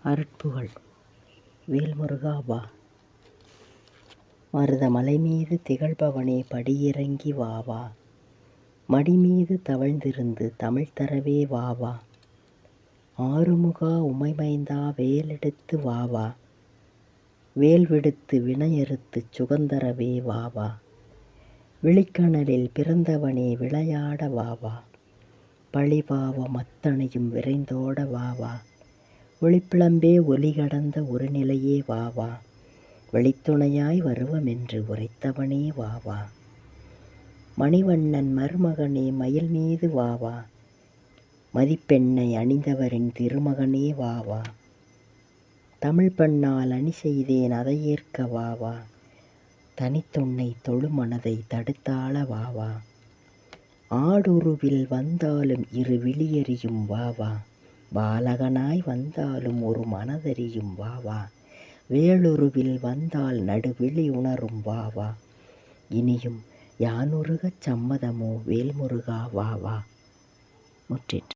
அருட்புகழ். வேல்முருகா வா. மருத மலைமீது திகழ்பவனே படியிறங்கி வாவா. மடிமீது தவழ்ந்திருந்து தமிழ் தரவே வாவா. ஆறுமுகா உமைமைந்தா வேலெடுத்து வாவா. வேல் விடுத்து வினையறுத்துச் சுகந்தரவே வாவா. விழிக்கனலில் பிறந்தவனே விளையாட வாவா. பழிபாவம் அத்தனையும் விரைந்தோட வாவா. ஒளிப்பிழம்பே ஒலி கடந்த ஒரு நிலையே வாவா. வெளித்துணையாய் வருவமென்று உரைத்தவனே வாவா. மணிவண்ணன் மருமகனே மயில் மீது வாவா. மதிப்பெண்ணை அணிந்தவரின் திருமகனே வாவா. தமிழ் பண்ணால் அணி செய்தேன் அதை ஏற்க வாவா. தனித்தொன்னை தொழுமனதை தடுத்தாள வாவா. ஆடுருவில் வந்தாலும் இரு விழியறியும் வாவா. பாலகனாய் வந்தாலும் ஒரு மனதறியும் வாவா. வேளுருவில் வந்தால் நடுவிழி உணரும் வாவா. இனியும் யானுருகச் சம்மதமோ வேல்முருகா வாவா. முற்றிற்று.